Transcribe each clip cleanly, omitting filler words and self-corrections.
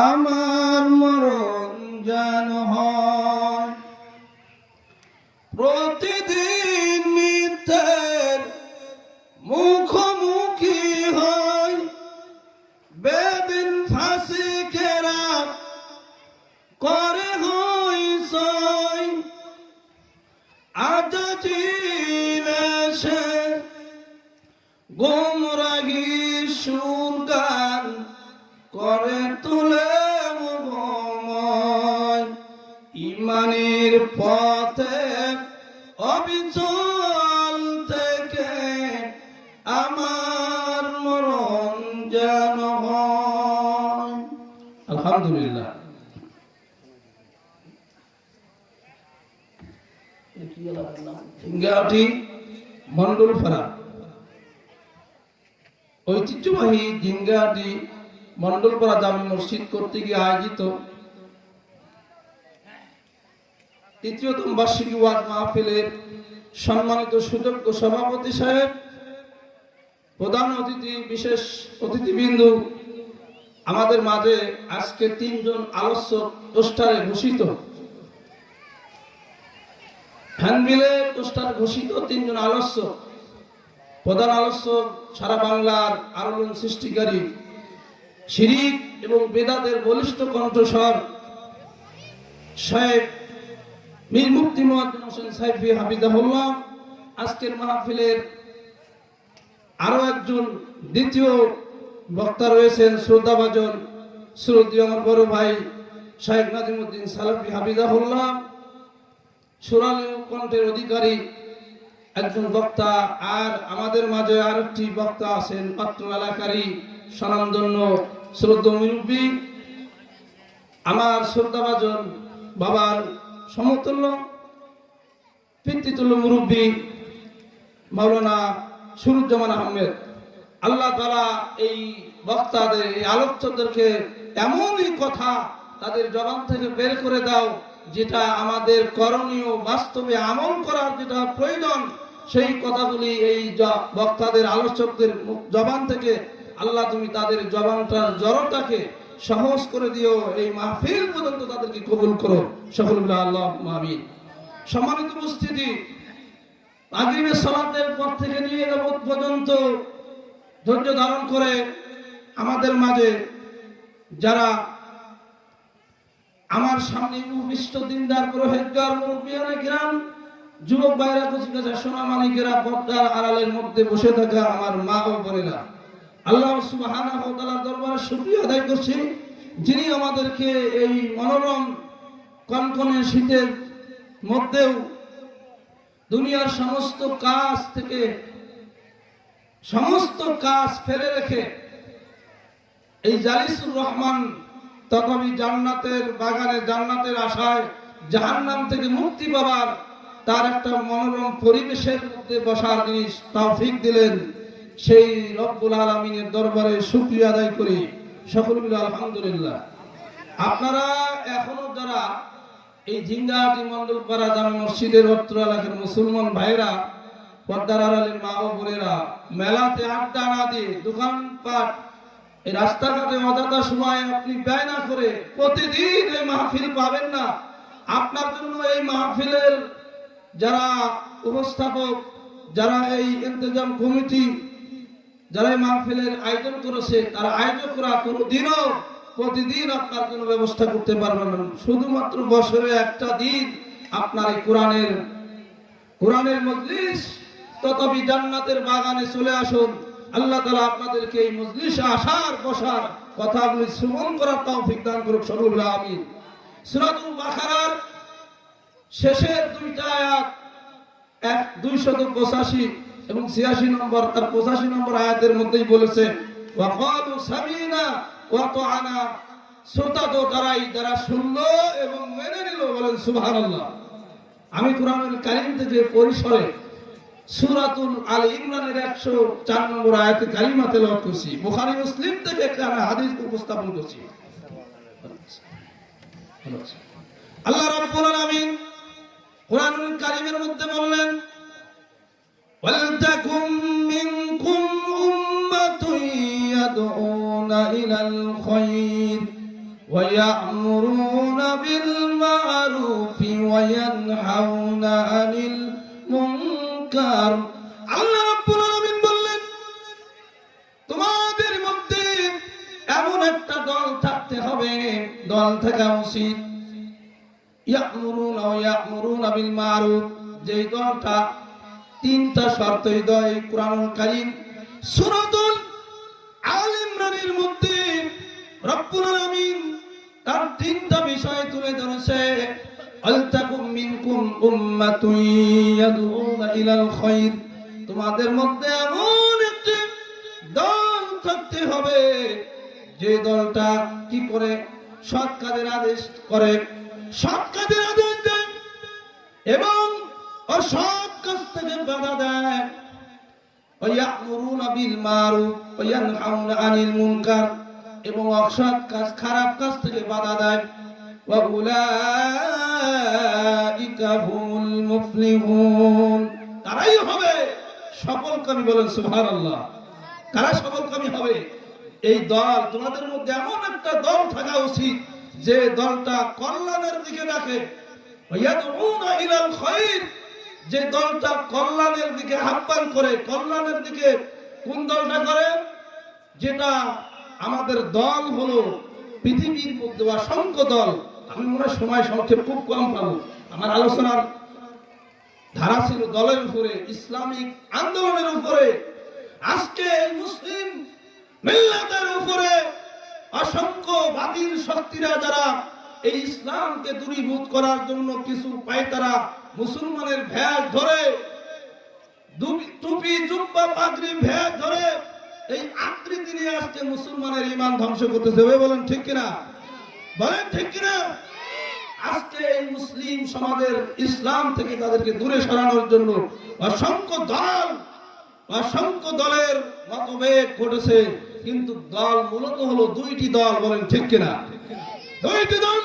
আমার মরণ যেন হয় প্রতিদিন মিথ্যের মুখোমুখি হয় বেদিন ফাসিকেরা করে হই সই আজাজিল এসে গোমরাগি সুর গান করে তুলে মুখময় ইমানের পথে অবিচল থেকে আমার মরণ যেন হয়। আলহামদুলিল্লাহ। জিঙ্গাটি মন্ডলপাড়া ঐতিহ্যবাহী জিঙ্গাটি মন্ডলপাড়া জামে মসজিদ কর্তৃক আয়োজিত তৃতীয়তম বার্ষিকী ওয়াজ মাহফিলের সম্মানিত সুযোগ্য সভাপতি সাহেব, প্রধান অতিথি, বিশেষ অতিথিবৃন্দু, আমাদের মাঝে আজকে তিনজন আলোচ্য পোস্টারে ঘোষিত হ্যান্ডবিলে পোস্টার ঘোষিত তিনজন আলোচ্য। প্রধান আলোচ্য সারা বাংলার আলোড়ন সৃষ্টিকারী শিরিক এবং বেদাতের বলিষ্ঠ কণ্ঠস্বর শেখ মীর মুফতি মুয়াজ্জম হোসেন সাইফি হাফিজাহুল্লাহ। আজকের মাহফিলের আরো একজন দ্বিতীয় বক্তা রয়েছেন শ্রদ্ধাভাজন শ্রদ্ধেয় আমার বড় ভাই শেখ নাজিমউদ্দিন সালাফি হাফিজাহুল্লাহ, সুরালী কণ্ঠের অধিকারী একজন বক্তা। আর আমাদের মাঝে আরেকটি বক্তা আছেন পাত্র এলাকারী স্বনামধন্য শ্রদ্ধেয় মুরব্বী, আমার শ্রদ্ধাভাজন বাবার সমতুল্য পিতৃতুল্য মুরব্বী মাওলানা সুরুজ্জামান আহমেদ। আল্লাহ তাআলা এই বক্তাদের, এই আলোচকদেরকে এমনই কথা তাদের জবান থেকে বের করে দাও যেটা আমাদের করণীয়, বাস্তবে আমল করার যেটা প্রয়োজন, সেই কথাগুলি এই বক্তাদের, আলোচকদের জবান থেকে আল্লাহ তুমি তাদের জবানটার জড়তাকে সহজ করে দিও, এই মাহফিল পর্যন্ত তাদেরকে কবুল করো, সকল বলে আল্লাহুম্মা আমিন। সম্মানিত উপস্থিতি, মাগরিবের সালাতের পর থেকে নিয়ে কিয়ামত পর্যন্ত ধৈর্য ধারণ করে আমাদের মাঝে যারা আমার সামনে উপবিষ্ট দিনদার পরহেজগার মুরব্বিয়ানে কিরাম, যুবক ভাইরা, কচিকাঁচা সোনামানিকেরা, পর্দার আড়ালের মধ্যে বসে থাকা আমার মা ও বোনেরা, আল্লাহ সুবহানাহু ওয়া তাআলার দরবারে শুকরিয়া আদায় করছি, যিনি আমাদেরকে এই মনোরম কনকনে শীতের মধ্যেও দুনিয়ার সমস্ত কাজ থেকে সমস্ত কাজ ফেলে রেখে এই জালিসুর রহমান তথাপি জান্নাতের বাগানে, জান্নাতের আশায় জাহান্নাম থেকে মুক্তি পাবার তার একটা মনোরম পরিবেশের মধ্যে বসার জিনিস তৌফিক দিলেন, সেই রব্বুল আলামিনের দরবারে শুকরিয়া আদায় করি, সকল মিলে আলহামদুলিল্লাহ। আপনারা এখনো যারা এই জিঙ্গাটি মন্ডলপাড়া জামে মসজিদের অত্র এলাকার মুসলমান ভাইরা, পর্দার আড়ালের মা ও বোনেরা, মেলাতে আড্ডা না দিয়ে, দোকানপাট, এই রাস্তাঘাটে অযথা সময় আপনি ব্যয় না করে প্রতিদিন এই মাহফিল পাবেন না। আপনার জন্য এই মাহফিলের যারা উপস্থাপক, যারা এই ইন্তজাম কমিটি, যারা এই মাহফিলের আয়োজন করেছে, তারা আয়োজকরা কোনোদিনও প্রতিদিন আপনার জন্য ব্যবস্থা করতে পারবেন না। শুধুমাত্র বছরে একটা দিন আপনার এই কোরআনের মজলিস তথাপি জান্নাতের বাগানে চলে আসুন। আল্লাহ তাআলা আপনাদেরকে এই মজলিসে আসার, বসার, কথাগুলি শ্রবণ করার তৌফিক দান করুক, সকল বলে আমিন। সূরাতুল বাকারার শেষের দুইটা আয়াত 285 এবং 86 নম্বর, তার 85 নম্বর আয়াতের মধ্যেই বলেছে ওয়া ক্বালু সামিনা ওয়া তাআনা, শ্রোতা তো তারাই যারা শুনলো এবং মেনে নিল, বলেন সুবহানাল্লাহ। আমি কোরআনুল কারীম থেকে পরিসরে সূরাতুল আল ইমরানের 104 নম্বর আয়াতে কারিমা তেলাওয়াত করছি, বুখারী মুসলিম থেকে একটা হাদিস উপস্থাপন করছি। আল্লাহ রাব্বুল আলামিন কোরআনুল কারীমের মধ্যে বললেন ওয়ালতাকুম মিনকুম উম্মাতুন ইয়াদউনা ইলাল খায়র ويأمرون بالمعروف وينهون عن المنكر আল্লাহ রাব্বুল আলামিন বললেন তোমাদের মধ্যে এমন একটা দল থাকতে হবে, দল থাকা উচিত ইয়া'মুরুনা বিল মারুফ, যে দলটা তিনটা শর্তই দেয় কুরআনুল কারীম সূরাতুল আল ইমরানের মধ্যে রব্বুল আলামিন তার তিনটা বিষয় তুলে ধরেছে। আলতাকুম মিনকুম উম্মাতুন ইয়াদউনা ইলাল খায়র, তোমাদের মধ্যে এমন একটি দল থাকতে হবে যে দলটা কি করে সৎ কাজের আদেশ করে, সৎ কাজের আদেশ দেয় এবং অসৎ কাজ থেকে বাধা দেয়। ওয়ায়ামুরুনা বিল মারুফ ওয়া ইয়ানহাউনা আনিল মুনকার, এবং অসৎ কাজ খারাপ কাজ থেকে বাধা দেয়। ওয়া উলাইকা হুমুল মুফলিহুন, তারাই হবে সফলকামী। বলেন সুবহানাল্লাহ। কারা সফলকামী হবে? এই দল, তোমাদের মধ্যে এমন একটা দল থাকা উচিত যে দলটা কল্যাণের দিকে ডাকে। ওয়ায়াদউনা ইলাল খায়র, যে দলটা কল্যাণের দিকে আহ্বান করে। কল্যাণের দিকে কোন দলটা করে? যেটা আমাদের দল হলো পৃথিবীর মধ্যে অসংখ্য দল। আমি মনে হয় সময় সংক্ষেপ খুব কম পাবো। আমার আলোচনার ধারা ছিল দলের উপরে, ইসলামিক আন্দোলনের উপরে। আজকে মুসলিম মিল্লাতের উপরে অসংখ্য বাতিল শক্তিরা যারা এই ইসলামকে দূরীভূত করার জন্য কিছু পায়, তারা মুসলমানের ভেষ ধরে, টুপি জুব্বা পাগড়ি ভেষ ধরে এই আকৃতি নিয়ে আসছে মুসলমানের ঈমান ধ্বংস করতেছে। বলেন ঠিক কিনা? বলেন ঠিক কিনা? আজকে এই মুসলিম সমাজের ইসলাম থেকে তাদেরকে দূরে সরানোর জন্য অসংখ্য দলের মতভেদ ঘটেছে, কিন্তু দল মূলত হলো দুইটি দল। বলেন ঠিক কিনা? দুইটি দল।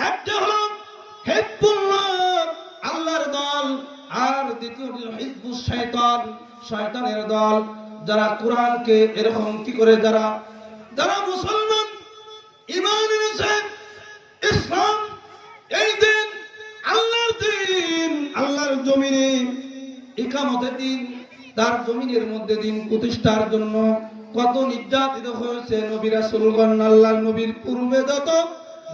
একটা হলো হিজবুল্লাহ, আল্লাহর দল, আর দ্বিতীয়টি হলো হিজবুশ শয়তান, শয়তানের দল। যারা কোরআনকে এরকম কি করে, যারা মুসলমান ঈমান এনেছে, ইসলাম এই দিন, আল্লাহর জমিনে ইকামতের দিন, তার জমিনের মধ্যে দিন প্রতিষ্ঠার জন্য কত নির্যাতিত হয়েছে নবী রাসূলগণ। আল্লাহর নবীর পূর্বে যত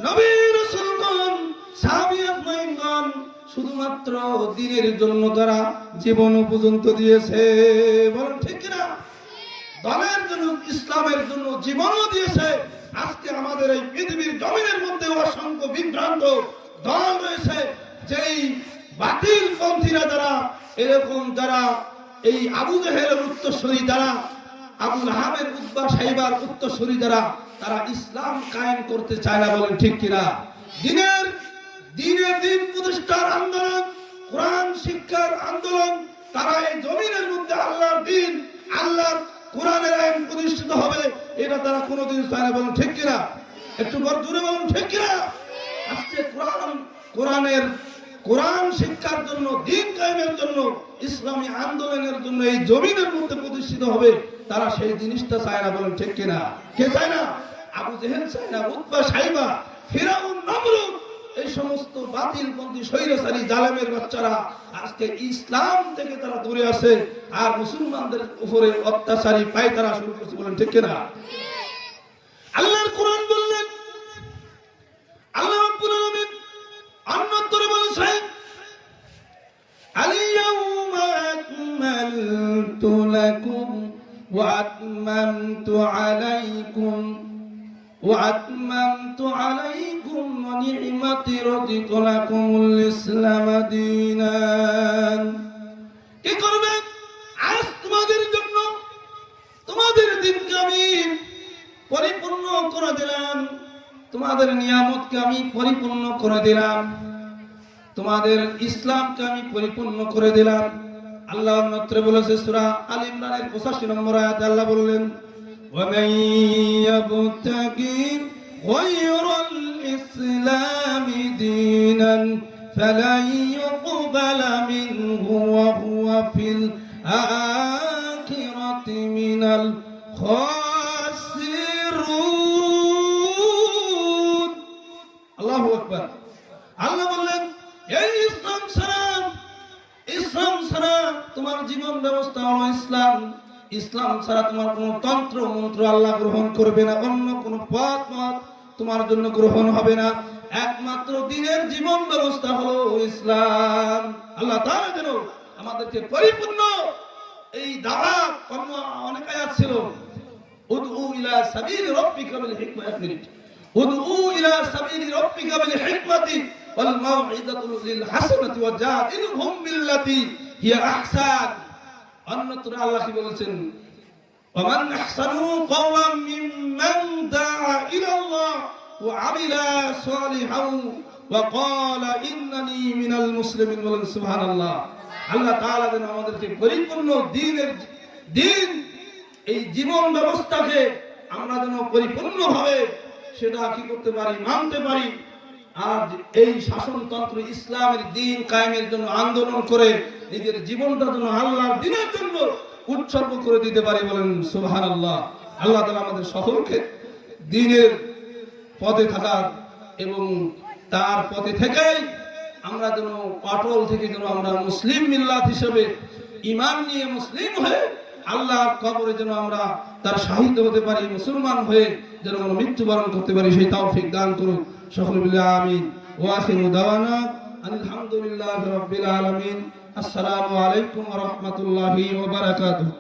নবী রাসূলগণ, সাহাবী আজমাইনগণ শুধুমাত্র দ্বীনের জন্য তারা জীবন পর্যন্ত দিয়েছে। বলেন ঠিক কিনা? দলের জন্য, ইসলামের জন্য জীবনও দিয়েছে। আজকে আমাদের এই পৃথিবীর জমিনের মধ্যে অসংখ্য বিভ্রান্ত দল রয়েছে, যেই বাতিল পন্থীরা যারা এরকম, যারা এই আবু জেহেলের উত্তরসূরি, যারা আবু লাহাবের উতবা সাইবার উত্তরসূরি, যারা তারা ইসলাম কায়েম করতে চায় না। বলেন ঠিক কিনা? দিন প্রতিষ্ঠার আন্দোলন, কোরআন শিক্ষার আন্দোলন, তারা এই জমিনের মধ্যে আল্লাহর দিন, আল্লাহর কোরআনের আইন প্রতিষ্ঠিত হবে, এটা তারা কোনোদিন চায় না। বলেন ঠিক কিনা? একটু বড় জোরে বলুন ঠিক কিনা? আজকে কোরআন শিক্ষার জন্য, দিন কায়েমের জন্য, ইসলামী আন্দোলনের জন্য এই জমিনের মধ্যে প্রতিষ্ঠিত হবে, তারা সেই জিনিসটা চায় না। বলেন ঠিক কিনা? কে চায় না? আবু জেহেল চায় না, উতবা সাইবা, ফিরাউন, নমরুদ, এই সমস্ত বাতিলপন্থী স্বৈরাচারী জালেমের বাচ্চারা আজকে ইসলাম থেকে তারা দূরে আসে, আর মুসলমানদের উপরে অত্যাচারী পায়তারা শুরু করছে। বলেন ঠিক কিনা? আল্লাহর কোরআন বললেন, আল্লাহ রাব্বুল আলামিন অন্যত্রে বলেছেন, আল-ইয়াওমা আকমালতু লাকুম ওয়া আতমামতু আলাইকুম وأتممت عليكم ونعمتي رضيت لكم الإسلام دينا। কি করবে? আজ তোমাদের জন্য তোমাদের দিনকে আমি পরিপূর্ণ করে দিলাম, তোমাদের নিয়ামতকে আমি পরিপূর্ণ করে দিলাম, তোমাদের ইসলামকে আমি পরিপূর্ণ করে দিলাম। আল্লাহ অন্যত্রে বলেছে, সূরা আল ইমরানের 85 নম্বর আয়াতে আল্লাহ বললেন, ومن يبتغي غير الإسلام دينا فلن يقبل منه وهو في الآخرة من الخاسرين। আকবার। আল্লাহ বললেন এই ইসলাম ছাড়া তোমার জীবন ব্যবস্থা হলো ইসলাম। ইসলাম ছাড়া তোমার কোনো তন্ত্র মন্ত্র আল্লাহ গ্রহণ করবে না, অন্য কোনো পথ তোমার জন্য গ্রহণ হবে না। একমাত্র দ্বীনের জীবন ব্যবস্থা হলো ইসলাম। আল্লাহ তাআলা যেন আমাদেরকে পরিপূর্ণ এই দাওয়াত অনেক আয়াত ছিল, উদউ ইলা সাবিলি রাব্বিকা বিল হিকমাতি, উদউ ইলা সাবিলি রাব্বিকা বিল হিকমাতি ওয়াল মাউইযাতিল হাসানাতি ওয়াজাদিলহুম বিল্লাতি হিয়া আহসান। অন্যত্র আল্লাহ কি বলেছেন, ওয়ামান আহসানু কওলাম মিম্মান দাআ ইলাল্লাহ ওয়া আমিলা সালিহান ওয়া ক্বালা ইন্নানি মিনাল মুসলিমিন। বলেন সুবহানাল্লাহ। আল্লাহ তাআলা যেন আমাদেরকে পরিপূর্ণ দ্বীন এই জীবন ব্যবস্থাকে আমরা যেন পরিপূর্ণভাবে সেটা কি করতে পারি, মানতে পারি। আর এই শাসনতন্ত্র ইসলামের দ্বীন কায়েমের জন্য আন্দোলন করে নিজের জীবনটা যেন আল্লাহর দ্বীনের জন্য উৎসর্গ করে দিতে পারি। বলেন সুবহানাল্লাহ। আল্লাহ তাআলা আমাদের সকলকে দ্বীনের পথে থাকার এবং তার পথে থেকেই আমরা যেন অটল থেকে যেন আমরা মুসলিম মিল্লাত হিসেবে ঈমান নিয়ে মুসলিম হয়ে আল্লাহর কবরে যেন আমরা তার শাহিদ হতে পারি, মুসলমান হয়ে যেন আমরা মৃত্যুবরণ করতে পারি, সেই তৌফিক দান করুন সকলে মিলে আমিন। ওয়া আখিরু দাওয়ানা আলহামদুলিল্লাহি রাব্বিল আলামিন। আসসালামু আলাইকুম ওয়া রাহমাতুল্লাহি ওয়া বারাকাতুহু।